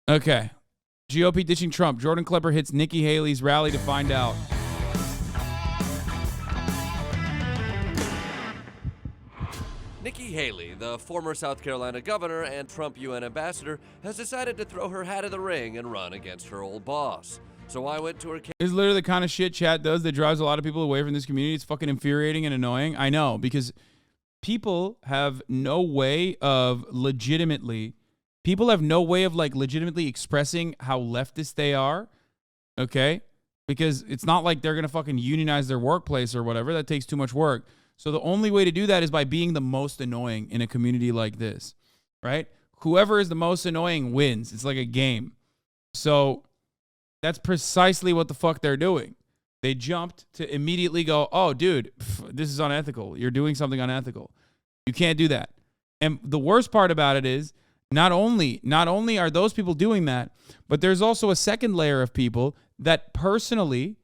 Okay. GOP ditching Trump. Jordan Klepper hits Nikki Haley's rally to find out. Nikki Haley, the former South Carolina governor and Trump UN ambassador, has decided to throw her hat in the ring and run against her old boss. So I went to her... This is literally the kind of shit chat does that drives a lot of people away from this community. It's fucking infuriating and annoying. I know, because people have no way of legitimately expressing how leftist they are, okay? Because it's not like they're going to fucking unionize their workplace or whatever. That takes too much work. So the only way to do that is by being the most annoying in a community like this, right? Whoever is the most annoying wins. It's like a game. So that's precisely what the fuck they're doing. They jumped to immediately go, oh, dude, this is unethical. You're doing something unethical. You can't do that. And the worst part about it is not only are those people doing that, but there's also a second layer of people that personally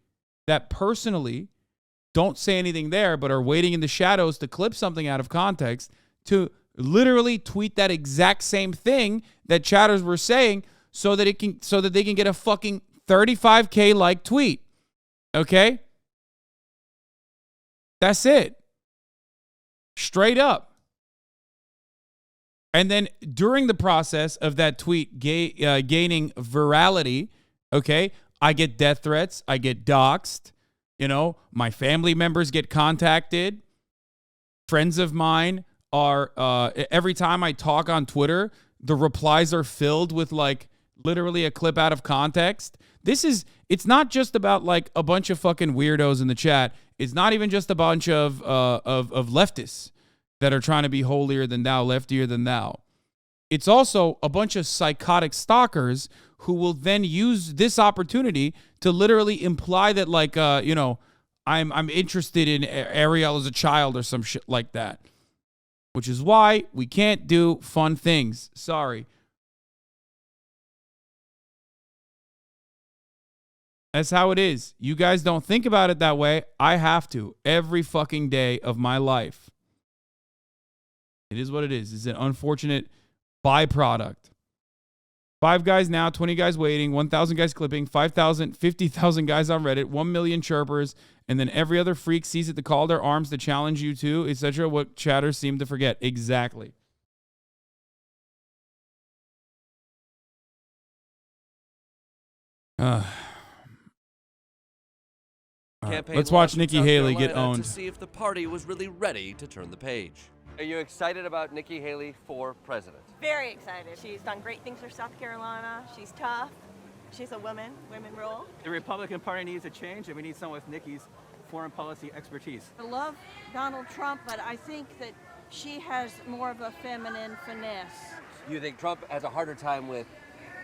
don't say anything there, but are waiting in the shadows to clip something out of context to literally tweet that exact same thing that chatters were saying so that they can get a fucking 35K like tweet. Okay? That's it. Straight up. And then during the process of that tweet gaining virality, okay, I get death threats, I get doxxed. You know, my family members get contacted. Friends of mine are, every time I talk on Twitter, the replies are filled with like literally a clip out of context. It's not just about like a bunch of fucking weirdos in the chat. It's not even just a bunch of leftists that are trying to be holier than thou, leftier than thou. It's also a bunch of psychotic stalkers who will then use this opportunity to literally imply that, like, I'm interested in Ariel as a child or some shit like that. Which is why we can't do fun things. Sorry. That's how it is. You guys don't think about it that way. I have to every fucking day of my life. It is what it is. It's an unfortunate byproduct. 5 guys now, 20 guys waiting, 1,000 guys clipping, 5,000, 50,000 guys on Reddit, 1 million chirpers, and then every other freak sees it to call their arms to challenge you too, etc. What chatters seem to forget. Exactly. Let's watch Nikki Haley get owned. To see if the party was really ready to turn the page. Are you excited about Nikki Haley for president? Very excited. She's done great things for South Carolina. She's tough. She's a woman rule. The Republican Party needs a change, and we need someone with Nikki's foreign policy expertise. I love Donald Trump, but I think that she has more of a feminine finesse. You think Trump has a harder time with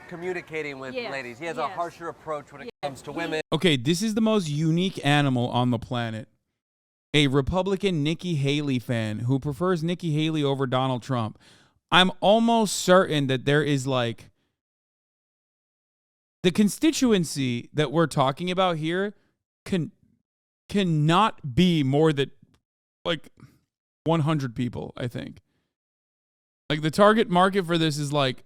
communicating with ladies? He has a harsher approach when it comes to women. Okay, this is the most unique animal on the planet. A Republican Nikki Haley fan who prefers Nikki Haley over Donald Trump. I'm almost certain that there is like the constituency that we're talking about here cannot be more than like 100 people, I think. Like the target market for this is like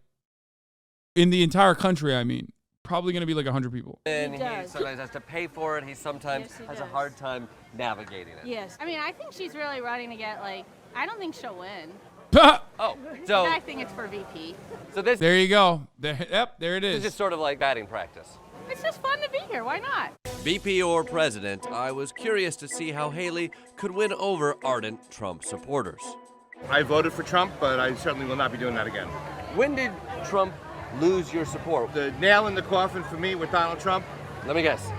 in the entire country, I mean, probably going to be like 100 people. And he sometimes has to pay for it. He sometimes has a hard time navigating it. Yes. I mean, I think she's really running to get, like, I don't think she'll win. Oh, so I think it's for VP. So this. There you go. There it is. It's just sort of like batting practice. It's just fun to be here. Why not? VP or president, I was curious to see how Haley could win over ardent Trump supporters. I voted for Trump, but I certainly will not be doing that again. When did Trump lose your support? The nail in the coffin for me with Donald Trump? Let me guess.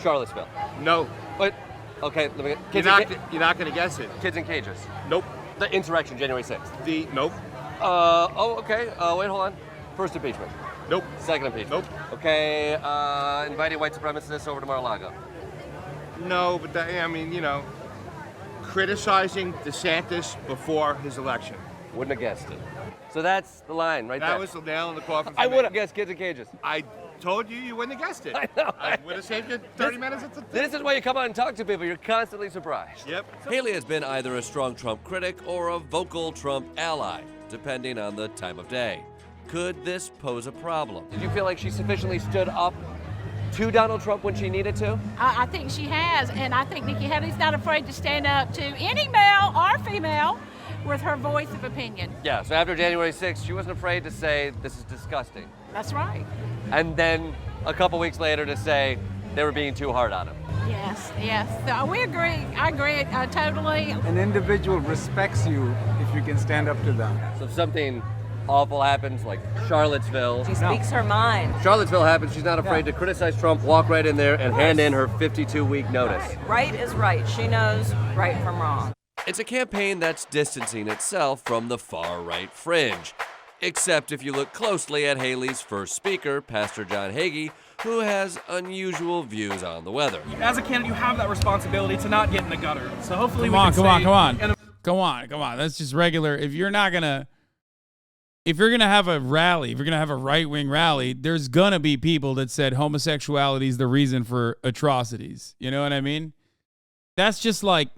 Charlottesville. No. What? Okay, let me guess. You're not going to guess it. Kids in cages. Nope. The insurrection, January 6th. Nope. Okay. Wait, hold on. First impeachment. Nope. Second impeachment. Nope. Okay, inviting white supremacists over to Mar-a-Lago. No, but criticizing DeSantis before his election. Wouldn't have guessed it. So that's the line right there. That was the nail in the coffin for I me. would have guessed kids in cages. I told you wouldn't have guessed it. I know. I would have saved you 30 minutes. This is why you come on and talk to people. You're constantly surprised. Yep. Haley has been either a strong Trump critic or a vocal Trump ally, depending on the time of day. Could this pose a problem? Did you feel like she sufficiently stood up to Donald Trump when she needed to? I think she has, and I think Nikki Haley's not afraid to stand up to any male or female with her voice of opinion. Yeah, so after January 6th, she wasn't afraid to say, this is disgusting. That's right. And then a couple weeks later to say they were being too hard on him. Yes, yes. So we agree. I agree totally. An individual respects you if you can stand up to them. So if something awful happens, like Charlottesville. She speaks her mind. Charlottesville happens, she's not afraid to criticize Trump, walk right in there and hand in her 52-week notice. Right is right. She knows right from wrong. It's a campaign that's distancing itself from the far-right fringe. Except if you look closely at Haley's first speaker, Pastor John Hagee, who has unusual views on the weather. As a candidate, you have that responsibility to not get in the gutter. So hopefully Come on. That's just regular. If you're gonna have a rally, if you're gonna have a right-wing rally, there's gonna be people that said homosexuality is the reason for atrocities. You know what I mean? That's just like,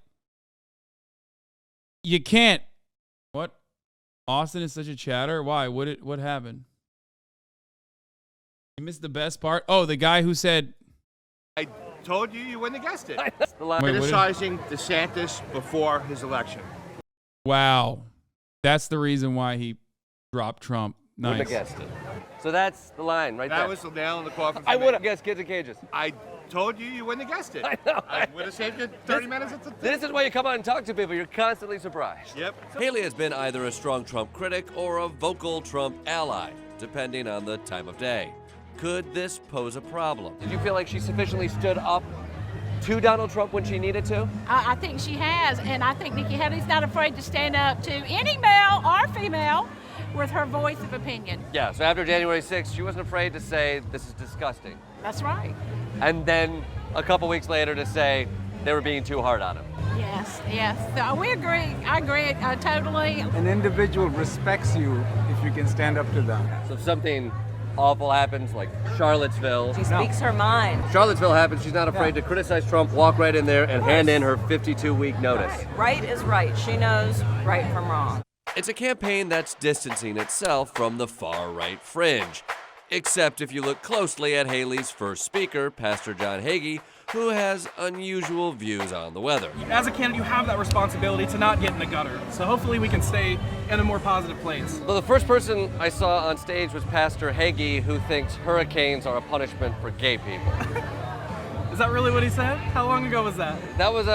you can't. What? Austin is such a chatter. Why? What happened? You missed the best part. Oh, the guy who said, I told you you wouldn't have guessed it. Wait, Criticizing DeSantis before his election. wow, that's the reason why he dropped Trump. Nice. Wouldn't have guessed it. So that's the line right there. That was the nail in the coffin. I would have guessed kids in cages. I told you wouldn't have guessed it. I know. I would have saved you 30 minutes. This is why you come out and talk to people. You're constantly surprised. Yep. Haley has been either a strong Trump critic or a vocal Trump ally, depending on the time of day. Could this pose a problem? Did you feel like she sufficiently stood up to Donald Trump when she needed to? I think she has, and I think Nikki Haley's not afraid to stand up to any male or female with her voice of opinion. Yeah, so after January 6th, she wasn't afraid to say, this is disgusting. That's right. And then a couple weeks later to say they were being too hard on him. Yes, yes. So we agree. I agree totally. An individual respects you if you can stand up to them. So if something awful happens, like Charlottesville. She speaks her mind. Charlottesville happens, she's not afraid to criticize Trump, walk right in there and hand in her 52-week notice. Right is right. She knows right from wrong. It's a campaign that's distancing itself from the far-right fringe. Except if you look closely at Haley's first speaker, Pastor John Hagee, who has unusual views on the weather. As a candidate, you have that responsibility to not get in the gutter. So hopefully we can stay in a more positive place. Well, the first person I saw on stage was Pastor Hagee, who thinks hurricanes are a punishment for gay people. Is that really what he said? How long ago was that? That was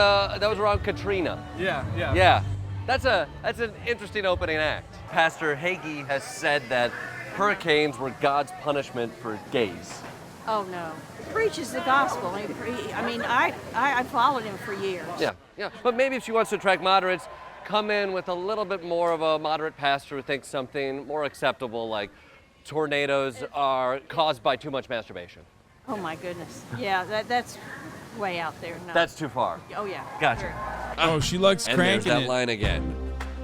around Katrina. Yeah. Yeah. That's an interesting opening act. Pastor Hagee has said that hurricanes were God's punishment for gays. Oh no. Preaches the gospel. I followed him for years. Yeah. But maybe if she wants to attract moderates, come in with a little bit more of a moderate pastor who thinks something more acceptable, like tornadoes are caused by too much masturbation. Oh my goodness. Yeah, that's way out there. No. That's too far. Oh yeah. Gotcha. Oh, she likes And there's cranking that it. line again.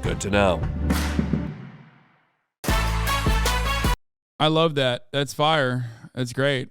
Good to know. I love that. That's fire. That's great.